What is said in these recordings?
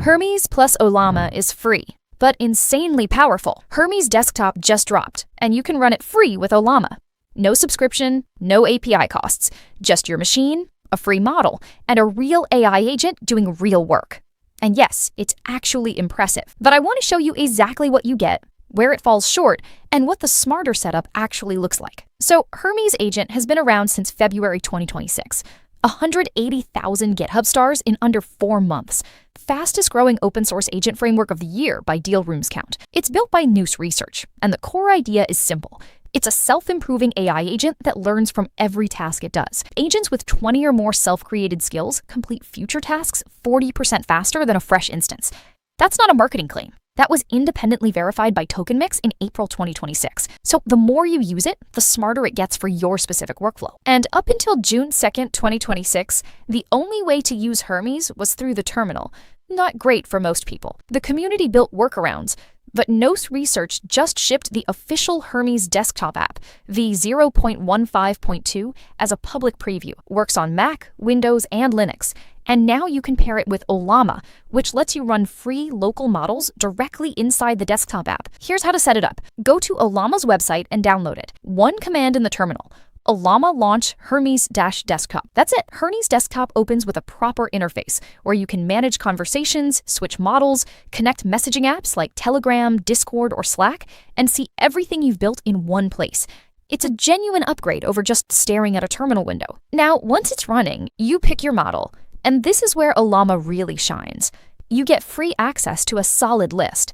Hermes plus Ollama is free, but insanely powerful. Hermes Desktop just dropped, and you can run it free with Ollama. No subscription, no API costs, just your machine, a free model, and a real AI agent doing real work. And yes, it's actually impressive. But I want to show you exactly what you get, where it falls short, and what the smarter setup actually looks like. So Hermes Agent has been around since February 2026. 180,000 GitHub stars in under 4 months. Fastest growing open source agent framework of the year by Deal Rooms count. It's built by Noose Research, and the core idea is simple. It's a self-improving AI agent that learns from every task it does. Agents with 20 or more self-created skills complete future tasks 40% faster than a fresh instance. That's not a marketing claim. That was independently verified by TokenMix in April 2026. So the more you use it, the smarter it gets for your specific workflow. And up until June 2nd, 2026, the only way to use Hermes was through the terminal. Not great for most people. The community built workarounds, but Noose Research just shipped the official Hermes desktop app, v0.15.2, as a public preview. Works on Mac, Windows, and Linux. And now you can pair it with Ollama, which lets you run free local models directly inside the desktop app. Here's how to set it up. Go to Ollama's website and download it. One command in the terminal. Ollama launch Hermes-Desktop. That's it. Hermes Desktop opens with a proper interface where you can manage conversations, switch models, connect messaging apps like Telegram, Discord, or Slack, and see everything you've built in one place. It's a genuine upgrade over just staring at a terminal window. Now, once it's running, you pick your model. And this is where Ollama really shines. You get free access to a solid list.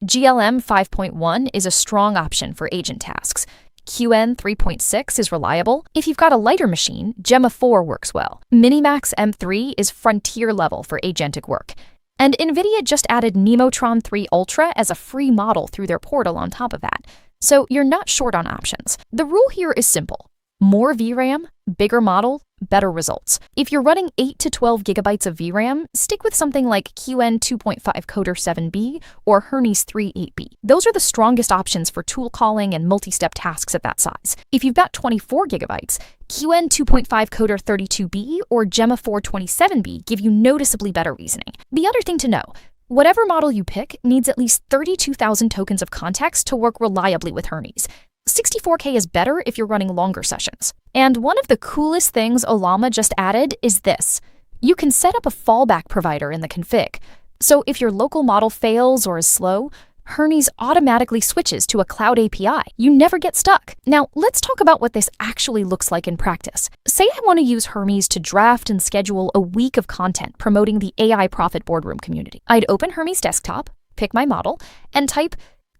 GLM 5.1 is a strong option for agent tasks. QN 3.6 is reliable. If you've got a lighter machine, Gemma 4 works well. Minimax M3 is frontier level for agentic work. And NVIDIA just added Nemotron 3 Ultra as a free model through their portal on top of that. So you're not short on options. The rule here is simple. More VRAM, bigger model, better results. If you're running 8 to 12 gigabytes of VRAM, stick with something like QN 2.5 Coder 7B or Hermes 3 8B. Those are the strongest options for tool calling and multi-step tasks at that size. If you've got 24 gigabytes, QN 2.5 Coder 32B or Gemma 4 27B give you noticeably better reasoning. The other thing to know, whatever model you pick needs at least 32,000 tokens of context to work reliably with Hermes. 64K is better if you're running longer sessions. And one of the coolest things Ollama just added is this. You can set up a fallback provider in the config. So if your local model fails or is slow, Hermes automatically switches to a cloud API. You never get stuck. Now, let's talk about what this actually looks like in practice. Say I want to use Hermes to draft and schedule a week of content promoting the AI Profit Boardroom community. I'd open Hermes Desktop, pick my model, and type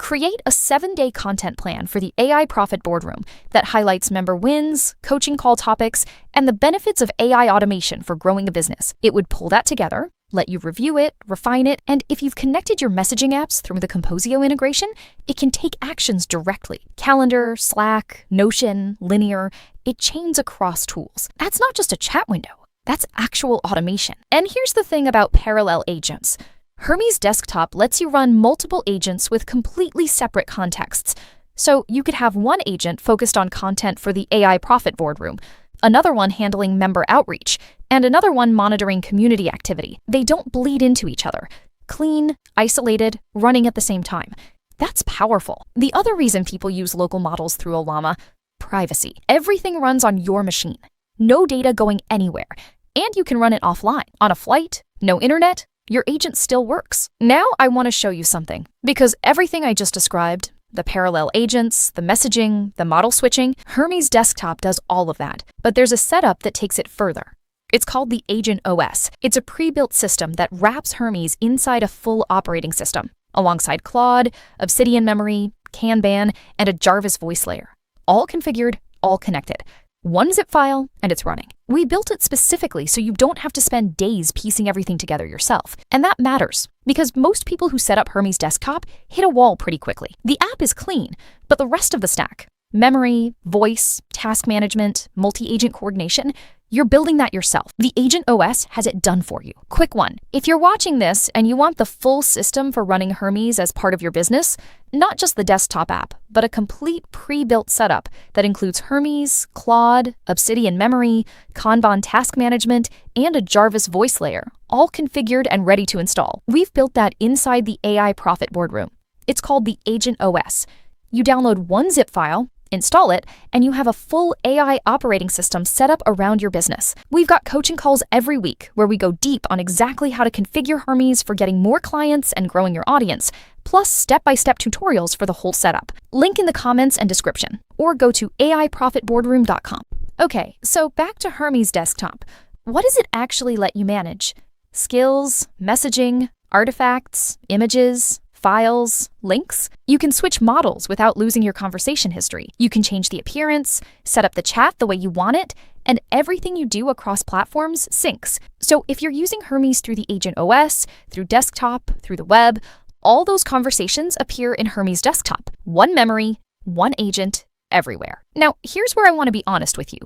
create a 7-day content plan for the AI Profit Boardroom that highlights member wins, coaching call topics, and the benefits of AI automation for growing a business. It would pull that together, let you review it, refine it, and if you've connected your messaging apps through the Composio integration, it can take actions directly. Calendar, Slack, Notion, Linear, it chains across tools. That's not just a chat window, that's actual automation. And here's the thing about parallel agents. Hermes Desktop lets you run multiple agents with completely separate contexts. So you could have one agent focused on content for the AI Profit Boardroom, another one handling member outreach, and another one monitoring community activity. They don't bleed into each other. Clean, isolated, running at the same time. That's powerful. The other reason people use local models through Ollama, privacy. Everything runs on your machine. No data going anywhere. And you can run it offline. On a flight, no internet, your agent still works. Now I want to show you something. Because everything I just described, the parallel agents, the messaging, the model switching, Hermes Desktop does all of that. But there's a setup that takes it further. It's called the Agent OS. It's a pre-built system that wraps Hermes inside a full operating system, alongside Claude, Obsidian memory, Kanban, and a Jarvis voice layer. All configured, all connected. One zip file, and it's running. We built it specifically so you don't have to spend days piecing everything together yourself. And that matters, because most people who set up Hermes Desktop hit a wall pretty quickly. The app is clean, but the rest of the stack, memory, voice, task management, multi-agent coordination, You're building that yourself. The Agent OS has it done for you. Quick one. If you're watching this and you want the full system for running Hermes as part of your business, not just the desktop app, but a complete pre-built setup that includes Hermes, Claude, Obsidian Memory, Kanban task management, and a Jarvis voice layer, all configured and ready to install. We've built that inside the AI Profit Boardroom. It's called the Agent OS. You download one zip file, install it, and you have a full AI operating system set up around your business. We've got coaching calls every week where we go deep on exactly how to configure Hermes for getting more clients and growing your audience, plus step-by-step tutorials for the whole setup. Link in the comments and description, or go to aiprofitboardroom.com. Okay, so back to Hermes Desktop. What does it actually let you manage? Skills, messaging, artifacts, images, files, links. You can switch models without losing your conversation history. You can change the appearance, set up the chat the way you want it, and everything you do across platforms syncs. So if you're using Hermes through the Agent OS, through desktop, through the web, all those conversations appear in Hermes Desktop. One memory, one agent, everywhere. Now, here's where I want to be honest with you.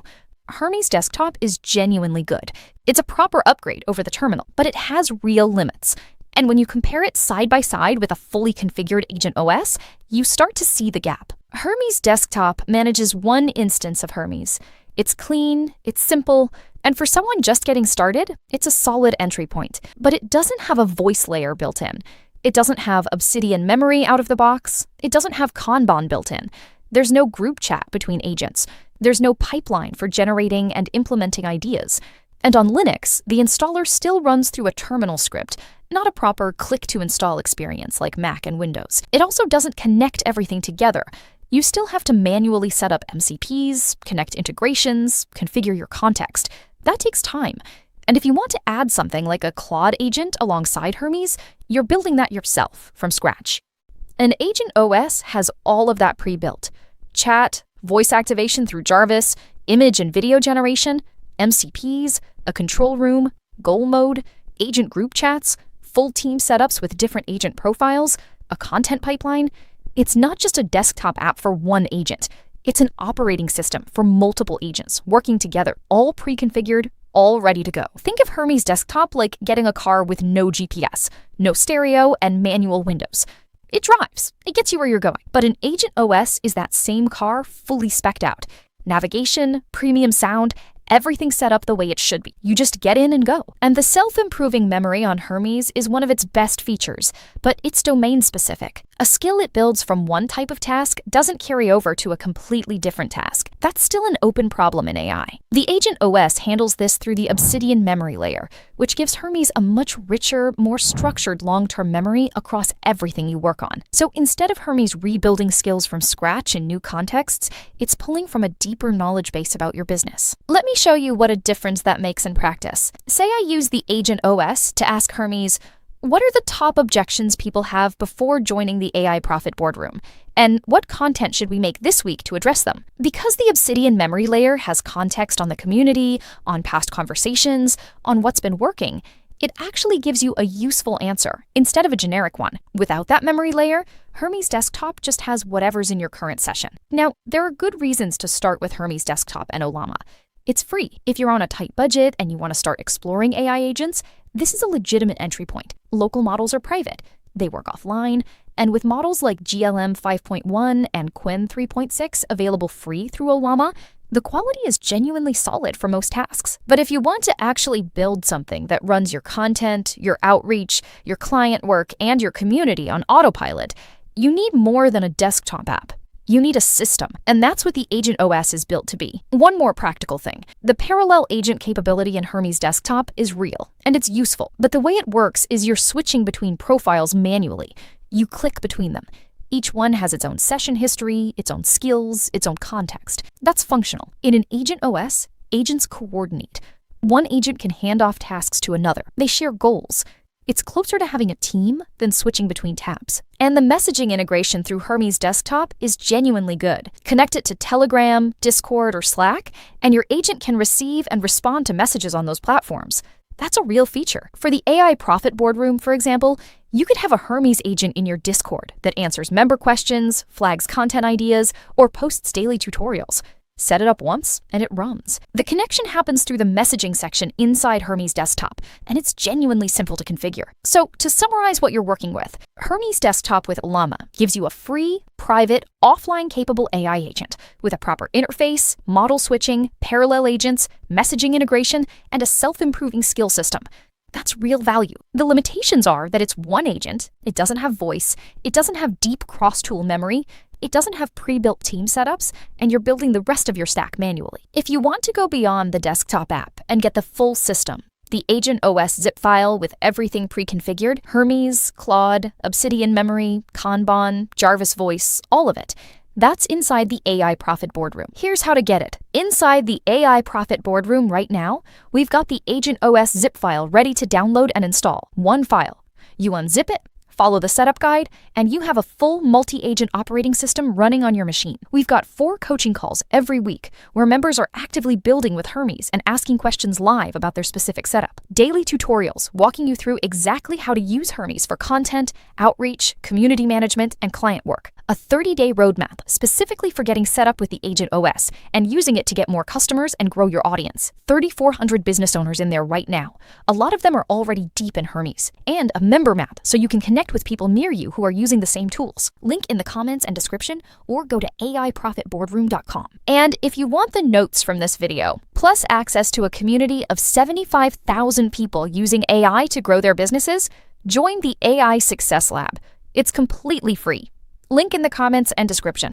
Hermes Desktop is genuinely good. It's a proper upgrade over the terminal, but it has real limits. And when you compare it side by side with a fully configured Agent OS, you start to see the gap. Hermes Desktop manages one instance of Hermes. It's clean, it's simple, and for someone just getting started, it's a solid entry point. But it doesn't have a voice layer built in. It doesn't have Obsidian Memory out of the box. It doesn't have Kanban built in. There's no group chat between agents. There's no pipeline for generating and implementing ideas. And on Linux, the installer still runs through a terminal script, not a proper click-to-install experience like Mac and Windows. It also doesn't connect everything together. You still have to manually set up MCPs, connect integrations, configure your context. That takes time. And if you want to add something like a Claude agent alongside Hermes, you're building that yourself from scratch. An Agent OS has all of that pre-built. Chat, voice activation through Jarvis, image and video generation, MCPs, a control room, goal mode, agent group chats, full team setups with different agent profiles, a content pipeline. It's not just a desktop app for one agent. It's an operating system for multiple agents working together, all pre-configured, all ready to go. Think of Hermes Desktop like getting a car with no GPS, no stereo, and manual windows. It drives. It gets you where you're going. But an Agent OS is that same car fully spec'd out. Navigation, premium sound, everything set up the way it should be. You just get in and go. And the self-improving memory on Hermes is one of its best features, but it's domain-specific. A skill it builds from one type of task doesn't carry over to a completely different task. That's still an open problem in AI. The Agent OS handles this through the Obsidian Memory layer, which gives Hermes a much richer, more structured long-term memory across everything you work on. So instead of Hermes rebuilding skills from scratch in new contexts, it's pulling from a deeper knowledge base about your business. Let me show you what a difference that makes in practice. Say I use the Agent OS to ask Hermes, what are the top objections people have before joining the AI Profit Boardroom? And what content should we make this week to address them? Because the Obsidian Memory layer has context on the community, on past conversations, on what's been working, it actually gives you a useful answer instead of a generic one. Without that memory layer, Hermes Desktop just has whatever's in your current session. Now, there are good reasons to start with Hermes Desktop and Ollama. It's free. If you're on a tight budget and you want to start exploring AI agents, this is a legitimate entry point. Local models are private. They work offline. And with models like GLM 5.1 and Qwen 3.6 available free through Ollama, the quality is genuinely solid for most tasks. But if you want to actually build something that runs your content, your outreach, your client work, and your community on autopilot, you need more than a desktop app. You need a system, and that's what the Agent OS is built to be. One more practical thing. The parallel agent capability in Hermes Desktop is real, and it's useful, but the way it works is you're switching between profiles manually. You click between them. Each one has its own session history, its own skills, its own context. That's functional. In an Agent OS, agents coordinate. One agent can hand off tasks to another. They share goals. It's closer to having a team than switching between tabs. And the messaging integration through Hermes Desktop is genuinely good. Connect it to Telegram, Discord, or Slack, and your agent can receive and respond to messages on those platforms. That's a real feature. For the AI Profit Boardroom, for example, you could have a Hermes agent in your Discord that answers member questions, flags content ideas, or posts daily tutorials. Set it up once, and it runs. The connection happens through the messaging section inside Hermes Desktop, and it's genuinely simple to configure. So, to summarize what you're working with, Hermes Desktop with Ollama gives you a free, private, offline-capable AI agent with a proper interface, model switching, parallel agents, messaging integration, and a self-improving skill system. That's real value. The limitations are that it's one agent, it doesn't have voice, it doesn't have deep cross-tool memory, it doesn't have pre-built team setups, and you're building the rest of your stack manually. If you want to go beyond the desktop app and get the full system, the Agent OS zip file with everything pre-configured, Hermes, Claude, Obsidian memory, Kanban, Jarvis voice, all of it, that's inside the AI Profit Boardroom. Here's how to get it. Inside the AI Profit Boardroom right now, we've got the Agent OS zip file ready to download and install. One file. You unzip it, follow the setup guide, and you have a full multi-agent operating system running on your machine. We've got 4 coaching calls every week where members are actively building with Hermes and asking questions live about their specific setup. Daily tutorials walking you through exactly how to use Hermes for content, outreach, community management, and client work. A 30-day roadmap specifically for getting set up with the Agent OS and using it to get more customers and grow your audience. 3,400 business owners in there right now. A lot of them are already deep in Hermes. And a member map so you can connect with people near you who are using the same tools. Link in the comments and description, or go to AIProfitBoardroom.com. And if you want the notes from this video, plus access to a community of 75,000 people using AI to grow their businesses, join the AI Success Lab. It's completely free. Link in the comments and description.